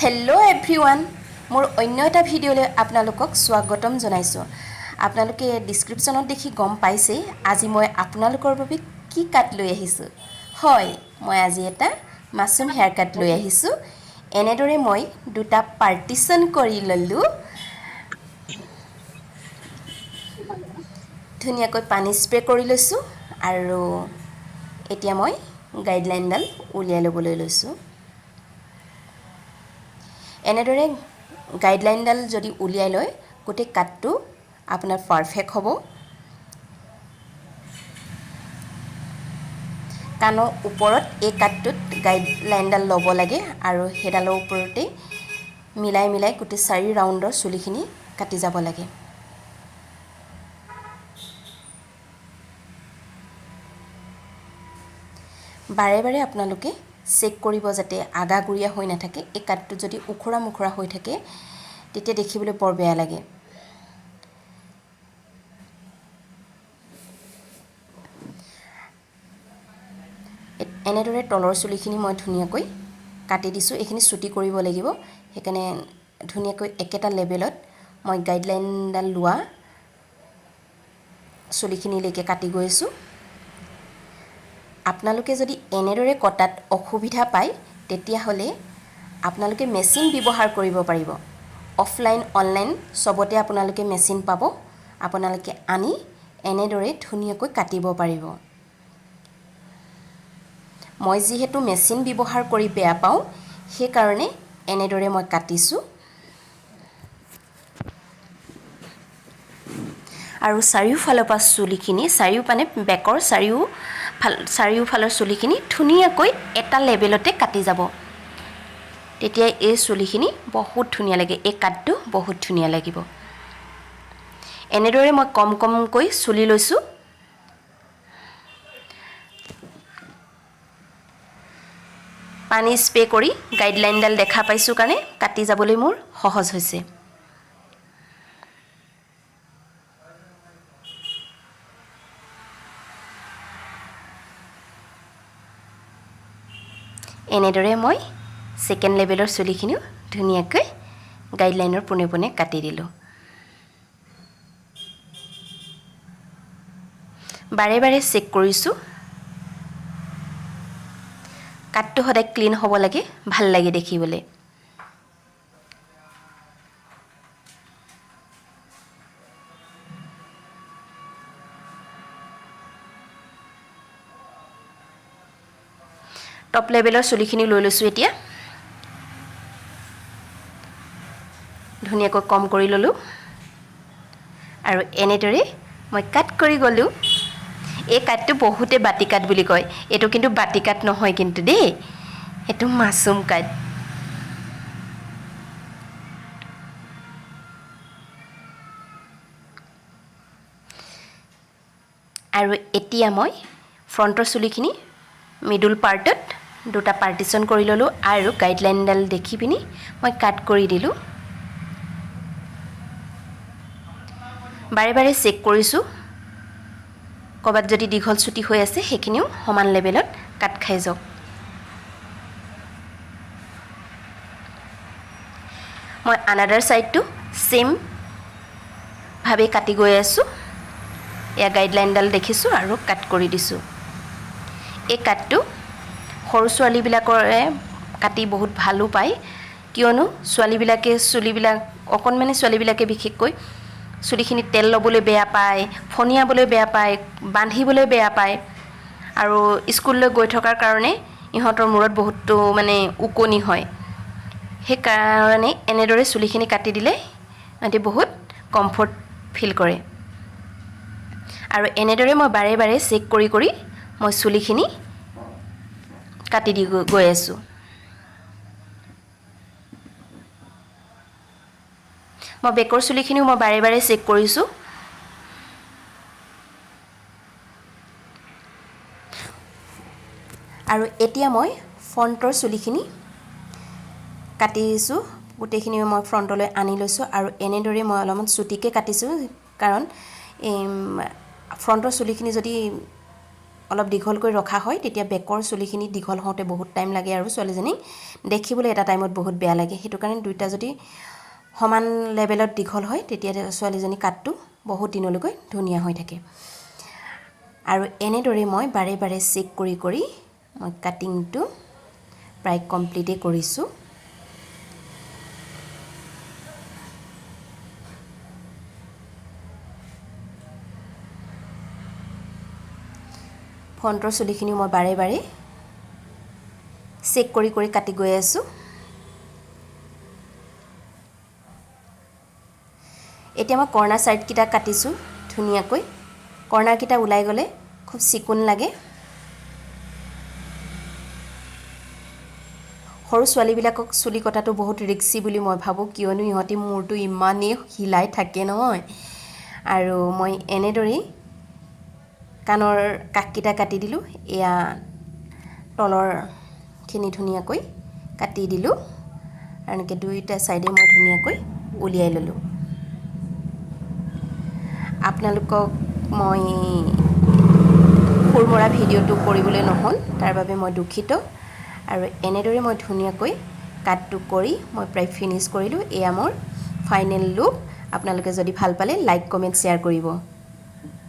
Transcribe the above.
Hello' everyone মোৰ অন্য এটা ভিডিঅ'লৈ আপোনালোকক স্বাগতম জনাইছোঁ। আপোনালোকে ডিছক্ৰিপশ্যনত দেখি গম পাইছেই আজি মই আপোনালোকৰ বাবে কি কাট লৈ আহিছোঁ। হয়, মই আজি এটা মাছৰুম হেয়াৰ কাট লৈ আহিছোঁ। এনেদৰে মই দুটা পাৰ্টিশ্যন কৰি ল'লোঁ। ধুনীয়াকৈ পানী স্প্ৰে কৰি লৈছোঁ আৰু এতিয়া মই গাইডলাইনডাল উলিয়াই ল'বলৈ লৈছোঁ। এনেদৰে গাইডলাইনডাল যদি উলিয়াই লয় গোটেই কাটটো আপোনাৰ পাৰফেক্ট হ'ব। কাণৰ ওপৰত এই কাটটোত গাইডলাইনডাল ল'ব লাগে আৰু সেইডালৰ ওপৰতে মিলাই মিলাই গোটেই 4 ৰাউণ্ডৰ চুলিখিনি কাটি যাব লাগে। বাৰে বাৰে আপোনালোকে চেক কৰিব যাতে আগাগুৰিয়া হৈ নাথাকে। এই কাটটো যদি উখৰা মুখৰা হৈ থাকে তেতিয়া দেখিবলৈ বৰ বেয়া লাগে। এনেদৰে তলৰ চুলিখিনি মই ধুনীয়াকৈ কাটি দিছোঁ। এইখিনি চুটি কৰিব লাগিব, সেইকাৰণে ধুনীয়াকৈ একেটা লেভেলত মই গাইডলাইনডাল লোৱা চুলিখিনিলৈকে কাটি গৈ আছোঁ। আপোনালোকে যদি এনেদৰে কটাত অসুবিধা পায় তেতিয়াহ'লে আপোনালোকে মেচিন ব্যৱহাৰ কৰিব পাৰিব। অফলাইন অনলাইন চবতে আপোনালোকে মেচিন পাব। আপোনালোকে আনি এনেদৰে ধুনীয়াকৈ কাটিব পাৰিব। মই যিহেতু মেচিন ব্যৱহাৰ কৰি বেয়া পাওঁ সেইকাৰণে এনেদৰে মই কাটিছোঁ। আৰু চাৰিওফালৰ পৰা চুলিখিনি বেকৰ চাৰিওফালৰ চুলিখিনি ধুনীয়াকৈ এটা লেভেলতে কাটি যাব। তেতিয়া এই চুলিখিনি বহুত ধুনীয়া লাগে, এই কাটটো বহুত ধুনীয়া লাগিব। এনেদৰে মই কম কমকৈ চুলি লৈছোঁ। পানী স্প্ৰে কৰি গাইডলাইনডাল দেখা পাইছোঁ কাৰণে কাটি যাবলৈ মোৰ সহজ হৈছে। এনেদৰে মই ছেকেণ্ড লেভেলৰ চুলিখিনিও ধুনীয়াকৈ গাইডলাইনৰ পোনে পোনে কাটি দিলোঁ। বাৰে বাৰে চেক কৰিছোঁ। কাটটো সদায় ক্লিন হ'ব লাগে, ভাল লাগে দেখিবলৈ। টপ লেভেলৰ চুলিখিনি লৈ লৈছোঁ। এতিয়া ধুনীয়াকৈ কম কৰি ল'লোঁ আৰু এনেদৰে মই কাট কৰি গ'লোঁ। এই কাটটো বহুতে বাতি কাট বুলি কয়, এইটো কিন্তু বাতি কাট নহয় কিন্তু দেই, এইটো মাছৰুম কাট। আৰু এতিয়া মই ফ্ৰণ্টৰ চুলিখিনি মিডল পাৰ্টত দুটা পাৰ্টিশ্যন কৰি ল'লোঁ আৰু গাইডলাইনডাল দেখি পিনি মই কাট কৰি দিলোঁ। বাৰে বাৰে চেক কৰিছোঁ, ক'ৰবাত যদি দীঘল চুটি হৈ আছে সেইখিনিও সমান লেভেলত কাট খাই যাওক। মই আনাডাৰ ছাইডটো ছেমভাৱে কাটি গৈ আছোঁ। এয়া গাইডলাইনডাল দেখিছোঁ আৰু কাট কৰি দিছোঁ। এই কাটটো সৰু ছোৱালীবিলাকৰে কাটি বহুত ভালো পায়, কিয়নো চুলিবিলাক অকণমানি ছোৱালীবিলাকে বিশেষকৈ চুলিখিনি তেল ল'বলৈ বেয়া পায়, ফণিয়াবলৈ বেয়া পায়, বান্ধিবলৈ বেয়া পায় আৰু স্কুললৈ গৈ থকাৰ কাৰণে ইহঁতৰ মূৰত বহুতো ওকণি হয়। সেইকাৰণে এনেদৰে চুলিখিনি কাটি দিলে সিহঁতে বহুত কমফৰ্ট ফিল কৰে। আৰু এনেদৰে মই বাৰে বাৰে চেক কৰি কৰি মই চুলিখিনি কাটি দি গৈ আছোঁ। মই বেকৰ চুলিখিনিও মই বাৰে বাৰে চেক কৰিছোঁ। আৰু এতিয়া মই ফ্ৰণ্টৰ চুলিখিনি কাটি দিছোঁ। গোটেইখিনি মই ফ্ৰণ্টলৈ আনি লৈছোঁ আৰু এনেদৰে মই অলপমান চুটিকৈ কাটিছোঁ, কাৰণ ফ্ৰণ্টৰ চুলিখিনি যদি অলপ দীঘল কৰি ৰখা হয় তেতিয়া বেকৰ চুলিখিনি দীঘল হওঁতে বহুত টাইম লাগে আৰু ছোৱালীজনীক দেখিবলৈ এটা টাইমত বহুত বেয়া লাগে সেইটো কাৰণে দুইটা যদি সমান লেভেলত দীঘল হয় তেতিয়া ছোৱালীজনী কাটটো বহুত দিনলৈকে ধুনীয়া হৈ থাকে আৰু এনেদৰে মই বাৰে বাৰে চেক কৰি কৰি মই কাটিংটো প্ৰায় কমপ্লিটে কৰিছোঁ ফ্ৰণ্টৰ চুলিখিনি মই বাৰে বাৰে চেক কৰি কৰি কাটি গৈ আছোঁ এতিয়া মই কৰ্ণাৰ সাইডকেইটা কাটিছোঁ ধুনীয়াকৈ কৰ্ণাৰকেইটা ওলাই গ'লে খুব চিকুণ লাগে সৰু ছোৱালীবিলাকক চুলি কটাটো বহুত ৰিক্সি বুলি মই ভাবোঁ কিয়নো ইহঁতি মূৰটো ইমানেই হিলাই থাকে নহয় আৰু মই এনেদৰেই কাণৰ কাককেইটা কাটি দিলোঁ এয়া তলৰখিনি ধুনীয়াকৈ কাটি দিলোঁ আৰু এনেকৈ দুইটা চাইডে মই ধুনীয়াকৈ উলিয়াই ল'লোঁ আপোনালোকক মই সুৰমৰা ভিডিঅ'টো কৰিবলৈ নহ'ল তাৰ বাবে মই দুখিত আৰু এনেদৰে মই ধুনীয়াকৈ কাটটো কৰি মই প্ৰায় ফিনিশ কৰিলোঁ এয়া মোৰ ফাইনেল লুক আপোনালোকে যদি ভাল পালে লাইক কমেণ্ট শ্বেয়াৰ কৰিব